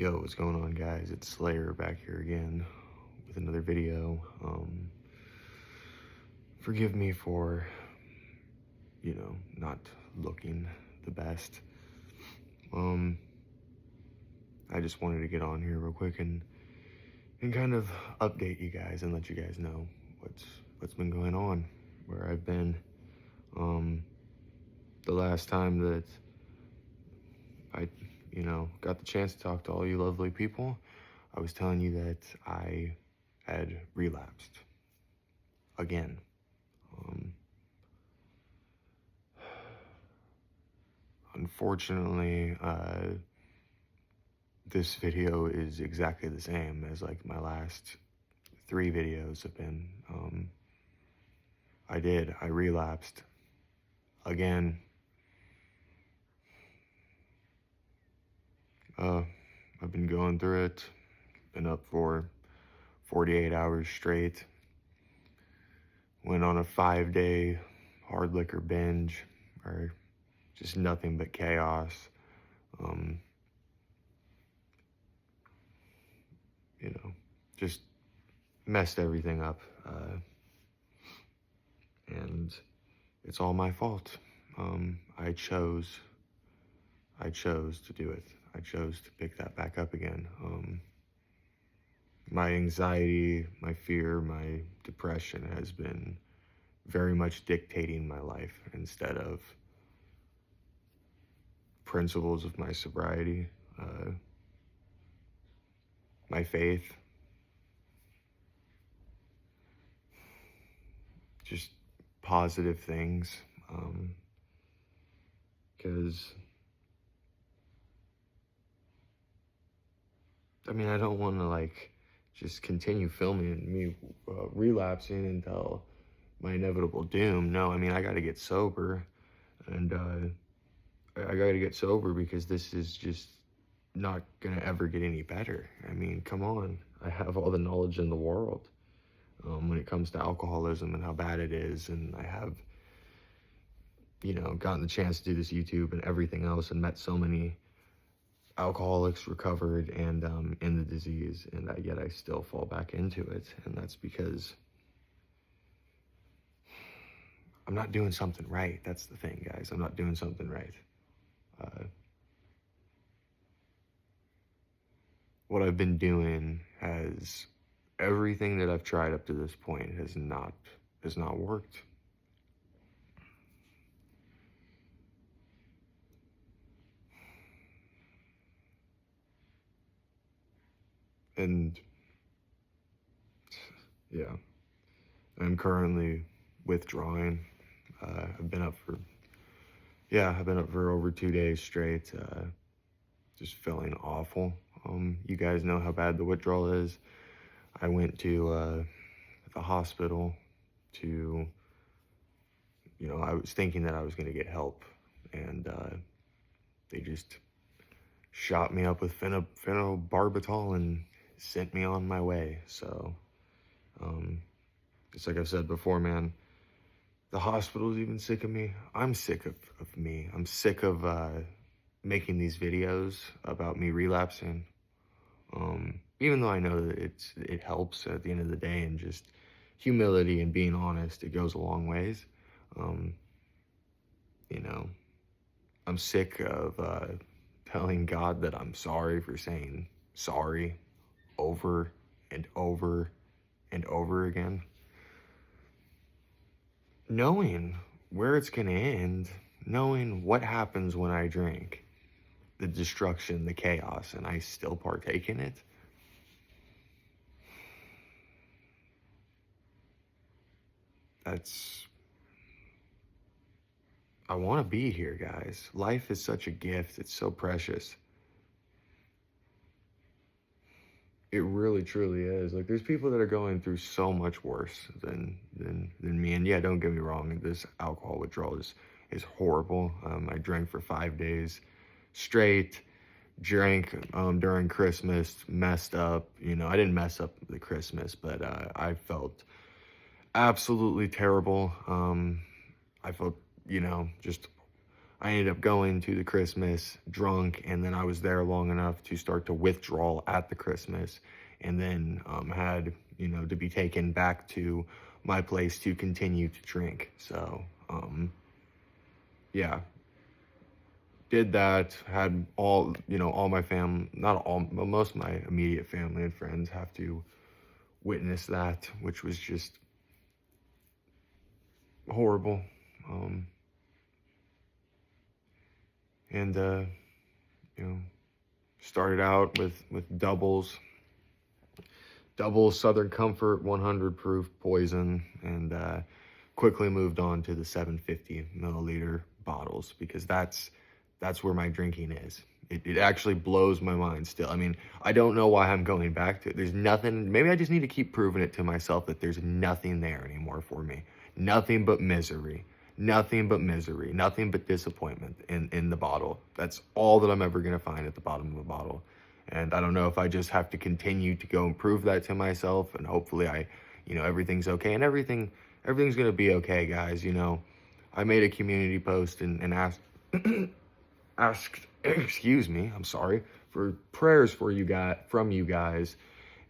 Yo, what's going on, guys? It's Slayer back here again with another video. Forgive me for, not looking the best. I just wanted to get on here real quick and kind of update you guys and let you guys know what's been going on, where I've been. The last time that I got the chance to talk to all you lovely people, I was telling you that I had relapsed again. Unfortunately, this video is exactly the same as like my last 3 videos have been. I relapsed again. I've been going through it, been up for 48 hours straight, went on a 5-day hard liquor binge, or just nothing but chaos. Just messed everything up, and it's all my fault. I chose to do it. I chose to pick that back up again. My anxiety, my fear, my depression has been very much dictating my life instead of principles of my sobriety, my faith, just positive things, because I don't want to just continue filming me relapsing until my inevitable doom. No, I got to get sober, and I got to get sober because this is just not going to ever get any better. Come on. I have all the knowledge in the world when it comes to alcoholism and how bad it is, and I have, gotten the chance to do this YouTube and everything else and met so many alcoholics recovered and in the disease, and yet I still fall back into it. And that's because I'm not doing something right. That's the thing, guys. I'm not doing something right. What I've been doing has, everything that I've tried up to this point has not worked. And yeah, I'm currently withdrawing. I've been up for over 2 days straight, just feeling awful. You guys know how bad the withdrawal is. I went to the hospital to, I was thinking that I was going to get help, and they just shot me up with phenobarbital and sent me on my way. So, just like I've said before, man, the hospital's even sick of me. I'm sick of me. I'm sick of making these videos about me relapsing. Even though I know that it helps at the end of the day, and just humility and being honest, it goes a long ways. I'm sick of telling God that I'm sorry for saying sorry over and over and over again. Knowing where it's gonna end, knowing what happens when I drink, the destruction, the chaos, and I still partake in it. I want to be here, guys. Life is such a gift. It's so precious. It really, truly is. Like, there's people that are going through so much worse than me. And yeah, don't get me wrong, this alcohol withdrawal is horrible. I drank for 5 days straight, drank during Christmas, messed up. I didn't mess up the Christmas, but I felt absolutely terrible. I felt, just I ended up going to the Christmas drunk, and then I was there long enough to start to withdraw at the Christmas, and then had, you know, to be taken back to my place to continue to drink. So, yeah, did that, had all, you know, all my family, not all, but most of my immediate family and friends have to witness that, which was just horrible. And, you know, started out with double Southern Comfort 100 proof poison, and quickly moved on to the 750 milliliter bottles, because that's where my drinking is. It actually blows my mind still. I mean, I don't know why I'm going back to it. There's nothing, maybe I just need to keep proving it to myself that there's nothing there anymore for me. Nothing but misery. Nothing but misery. Nothing but disappointment in the bottle. That's all that I'm ever going to find at the bottom of a bottle. And I don't know if I just have to continue to go and prove that to myself, and hopefully you know, everything's okay, and everything's going to be okay, guys. You know, I made a community post and asked, excuse me, I'm sorry, for prayers from you guys.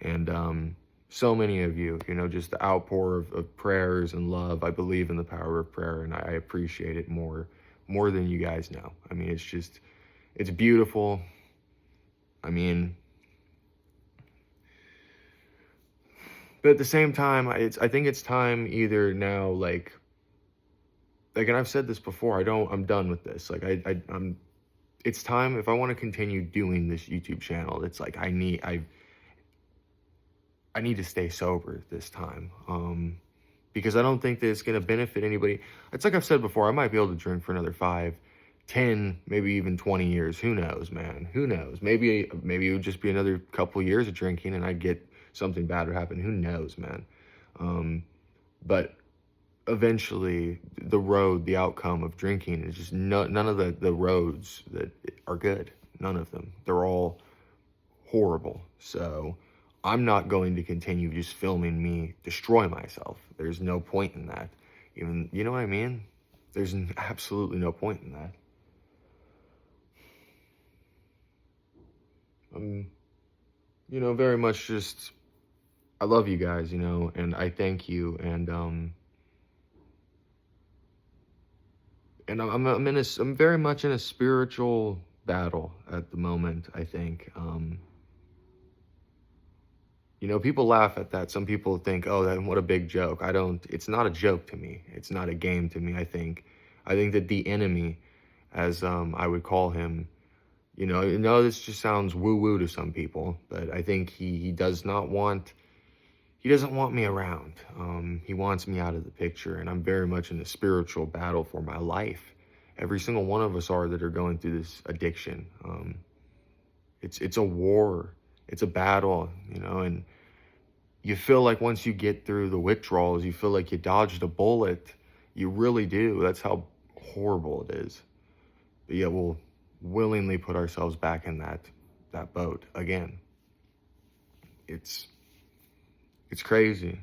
And so many of you, you know, just the outpour of prayers and love. I believe in the power of prayer, and I appreciate it more than you guys know. I mean, it's beautiful. I mean, but at the same time, I think it's time either now, like, and I've said this before, I'm done with this. Like, it's time, if I want to continue doing this YouTube channel, it's like, I need to stay sober this time. Because I don't think that it's going to benefit anybody. It's like I've said before, I might be able to drink for another 5, 10, maybe even 20 years. Who knows, man? Who knows? Maybe it would just be another couple years of drinking and I'd get something bad would happen. Who knows, man? But eventually the outcome of drinking is just none of the roads that are good. None of them. They're all horrible. So I'm not going to continue just filming me destroy myself. There's no point in that. Even, you know what I mean? There's absolutely no point in that. You know, very much just, I love you guys, you know, and I thank you, and I'm very much in a spiritual battle at the moment, I think. You know, people laugh at that. Some people think, oh, what a big joke. It's not a joke to me. It's not a game to me, I think. I think that the enemy, as I would call him, you know, this just sounds woo-woo to some people, but I think he doesn't want me around. He wants me out of the picture, and I'm very much in a spiritual battle for my life. Every single one of us are that are going through this addiction. It's a war. It's a battle, you know, and you feel like once you get through the withdrawals, you feel like you dodged a bullet. You really do. That's how horrible it is. But yet we'll willingly put ourselves back in that boat again. It's crazy.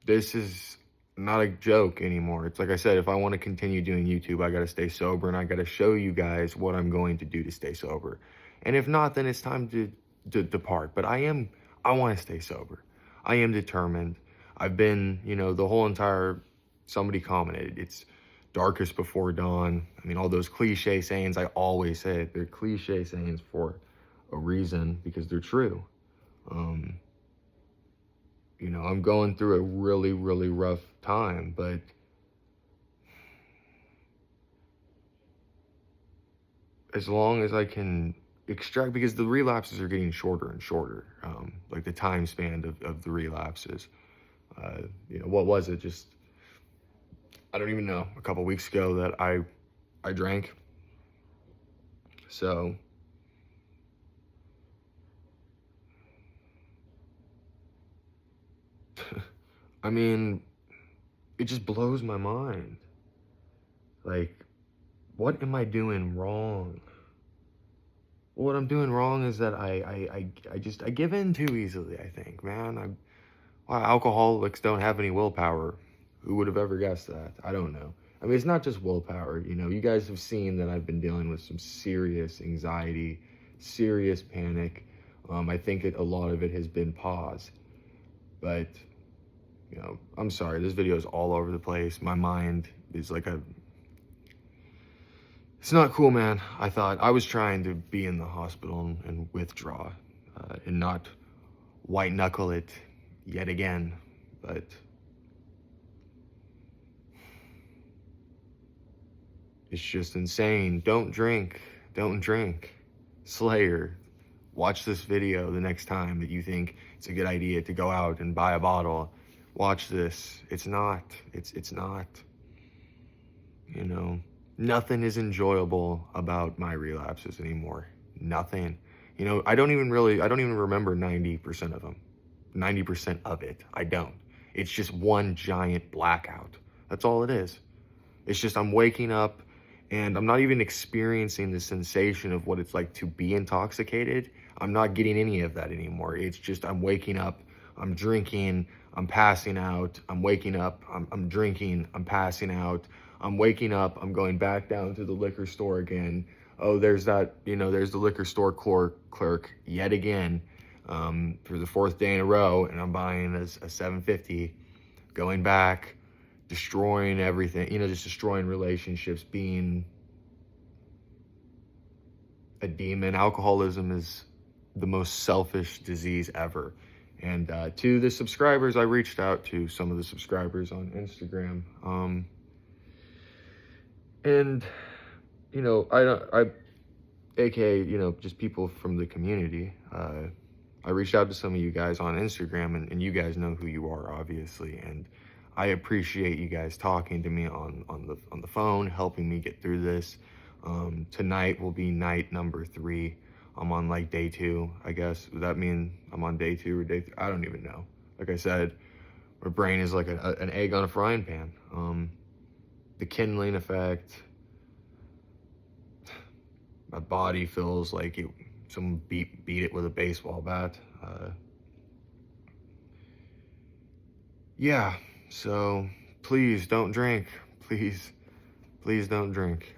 This is not a joke anymore. It's like I said, if I want to continue doing YouTube, I got to stay sober, and I got to show you guys what I'm going to do to stay sober. And if not, then it's time to depart. But I want to stay sober. I am determined. I've been, you know, the whole entire, somebody commented, it's darkest before dawn. I mean, all those cliche sayings, I always say it, they're cliche sayings for a reason, because they're true. You know, I'm going through a really, really rough time, but as long as I can extract, because the relapses are getting shorter and shorter, like the time span of the relapses. You know, what was it? Just, I don't even know, a couple weeks ago that I drank. So I mean, it just blows my mind. Like, what am I doing wrong? What I'm doing wrong is that I give in too easily, I think, man. Why alcoholics don't have any willpower. Who would have ever guessed that? I don't know. I mean, it's not just willpower. You know, you guys have seen that I've been dealing with some serious anxiety, serious panic. I think a lot of it has been pause. But, you know, I'm sorry, this video is all over the place. My mind is like it's not cool, man. I thought I was trying to be in the hospital and withdraw and not white knuckle it yet again. But it's just insane. Don't drink. Don't drink. Slayer, watch this video the next time that you think it's a good idea to go out and buy a bottle. Watch this. It's not. It's not. You know, nothing is enjoyable about my relapses anymore. Nothing. You know, I don't even remember 90% of them. 90% of it. I don't. It's just one giant blackout. That's all it is. It's just I'm waking up and I'm not even experiencing the sensation of what it's like to be intoxicated. I'm not getting any of that anymore. It's just I'm waking up, I'm drinking, I'm passing out, I'm waking up, I'm drinking, I'm passing out, I'm waking up, I'm going back down to the liquor store again. Oh, there's that, you know, there's the liquor store clerk yet again for the fourth day in a row, and I'm buying a 750, going back, destroying everything, you know, just destroying relationships, being a demon. Alcoholism is the most selfish disease ever. And to the subscribers, I reached out to some of the subscribers on Instagram. And, you know, AKA, you know, just people from the community. I reached out to some of you guys on Instagram, and you guys know who you are, obviously. And I appreciate you guys talking to me on the phone, helping me get through this. Tonight will be night number 3. I'm on like day 2, I guess. Does that mean I'm on day 2 or day 3? I don't even know. Like I said, my brain is like an egg on a frying pan. The kindling effect. My body feels like someone beat it with a baseball bat. Yeah, so please don't drink. Please don't drink.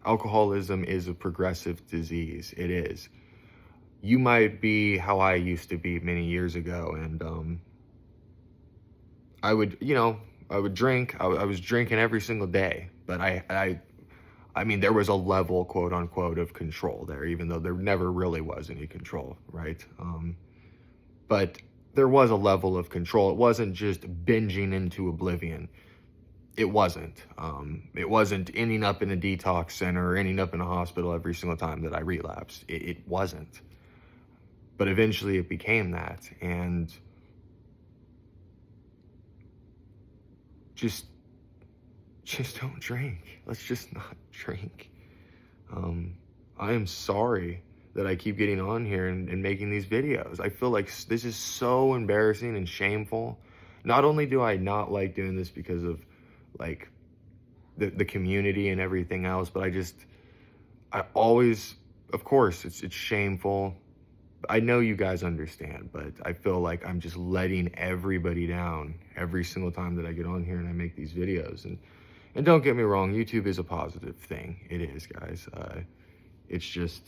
Alcoholism is a progressive disease. It is. You might be how I used to be many years ago, and I would drink. I was drinking every single day, but I mean, there was a level, quote unquote, of control there, even though there never really was any control, right? But there was a level of control. It wasn't just binging into oblivion. It wasn't. It wasn't ending up in a detox center or ending up in a hospital every single time that I relapsed. It wasn't. But eventually it became that. And just don't drink. Let's just not drink. I am sorry that I keep getting on here and making these videos. I feel like this is so embarrassing and shameful. Not only do I not like doing this because of like the community and everything else, but I always, of course, it's shameful. I know you guys understand, but I feel like I'm just letting everybody down every single time that I get on here and I make these videos. And don't get me wrong, YouTube is a positive thing. It is, guys. It's just,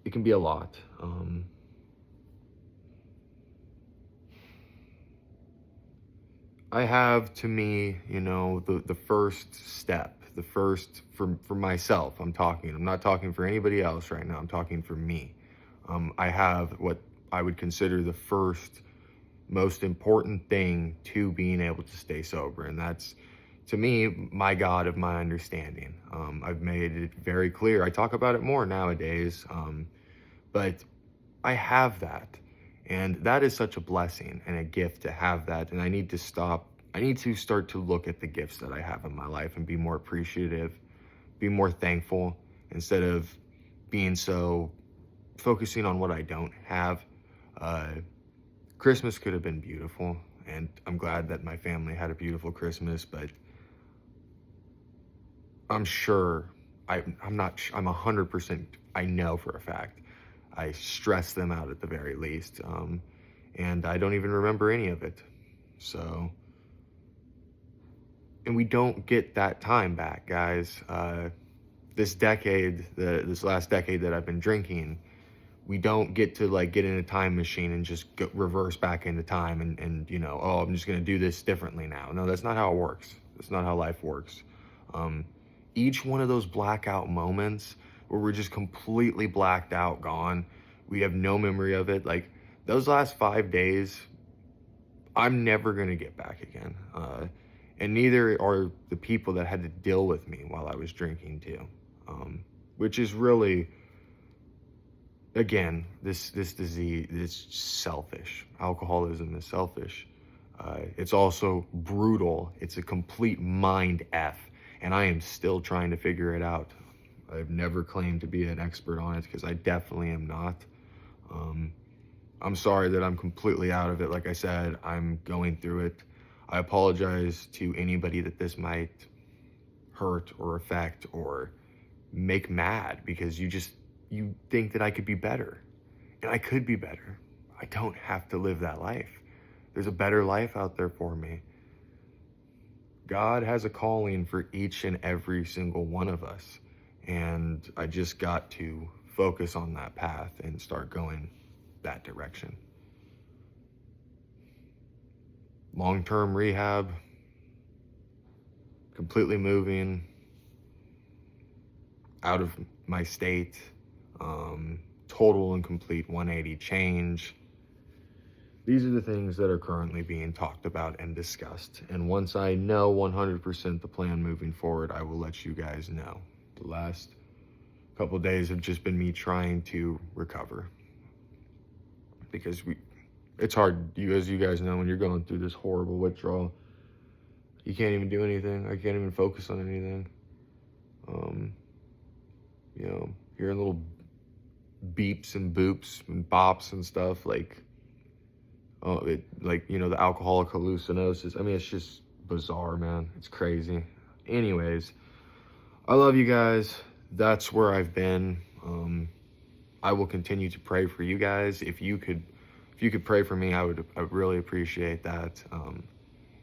it can be a lot. I have, to me, you know, the first step, the first, for myself, I'm not talking for anybody else right now, I'm talking for me. I have what I would consider the first most important thing to being able to stay sober, and that's, to me, my God of my understanding. I've made it very clear. I talk about it more nowadays, but I have that. And that is such a blessing and a gift to have that. And I need to start to look at the gifts that I have in my life and be more appreciative, be more thankful, instead of being so focusing on what I don't have. Christmas could have been beautiful, and I'm glad that my family had a beautiful Christmas, but I'm sure, I'm 100%, I know for a fact, I stressed them out at the very least, and I don't even remember any of it. So And we don't get that time back, guys. This decade, this last decade that I've been drinking, we don't get to like get in a time machine and just reverse back into time and you know, oh, I'm just gonna do this differently now. No, that's not how it works. That's not how life works. Each one of those blackout moments where we're just completely blacked out, gone, we have no memory of it. Like those last 5 days, I'm never gonna get back again. And neither are the people that had to deal with me while I was drinking too. Which is really, again, this disease is selfish. Alcoholism is selfish. It's also brutal. It's a complete mind F, and I am still trying to figure it out. I've never claimed to be an expert on it because I definitely am not. I'm sorry that I'm completely out of it. Like I said, I'm going through it. I apologize to anybody that this might hurt or affect or make mad, because you think that I could be better, and I could be better. I don't have to live that life. There's a better life out there for me. God has a calling for each and every single one of us, and I just got to focus on that path and start going that direction. Long-term rehab, completely moving out of my state, total and complete 180 change. These are the things that are currently being talked about and discussed. And once I know 100% the plan moving forward, I will let you guys know. The last couple of days have just been me trying to recover, because it's hard. As you guys know, when you're going through this horrible withdrawal, you can't even do anything. I can't even focus on anything. You know, hearing little beeps and boops and bops and stuff, like, you know, the alcoholic hallucinosis. I mean, it's just bizarre, man. It's crazy. Anyways, I love you guys. That's where I've been. I will continue to pray for you guys. If you could pray for me, I would really appreciate that.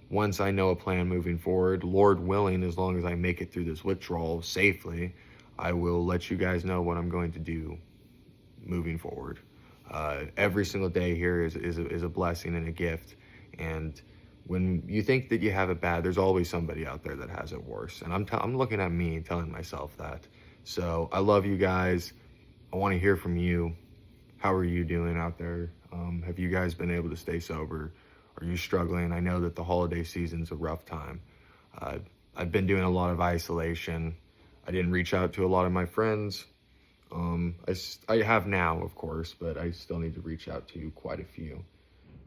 Once I know a plan moving forward, Lord willing, as long as I make it through this withdrawal safely, I will let you guys know what I'm going to do moving forward. Every single day here is a blessing and a gift. And when you think that you have it bad, there's always somebody out there that has it worse. And I'm looking at me and telling myself that. So I love you guys. I want to hear from you. How are you doing out there? Have you guys been able to stay sober? Are you struggling? I know that the holiday season's a rough time. I've been doing a lot of isolation. I didn't reach out to a lot of my friends. I have now, of course, but I still need to reach out to quite a few.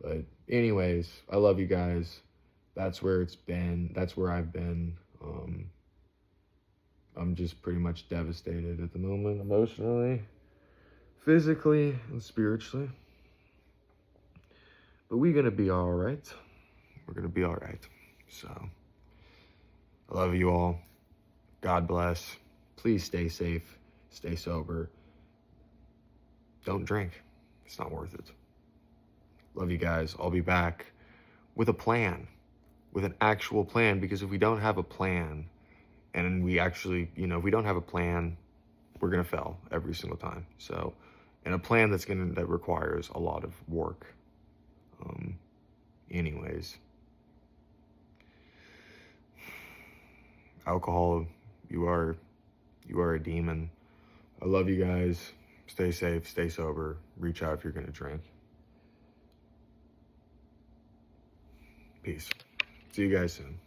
But anyways, I love you guys. That's where it's been. That's where I've been. I'm just pretty much devastated at the moment, emotionally, physically, and spiritually. But we're going to be all right. We're going to be all right. So, I love you all. God bless. Please stay safe. Stay sober. Don't drink. It's not worth it. Love you guys. I'll be back with a plan, with an actual plan, because if we don't have a plan, and we actually, you know, if we don't have a plan, we're going to fail every single time. So, and a plan that requires a lot of work. Anyways, alcohol, you are a demon. I love you guys. Stay safe, stay sober. Reach out if you're going to drink. Peace. See you guys soon.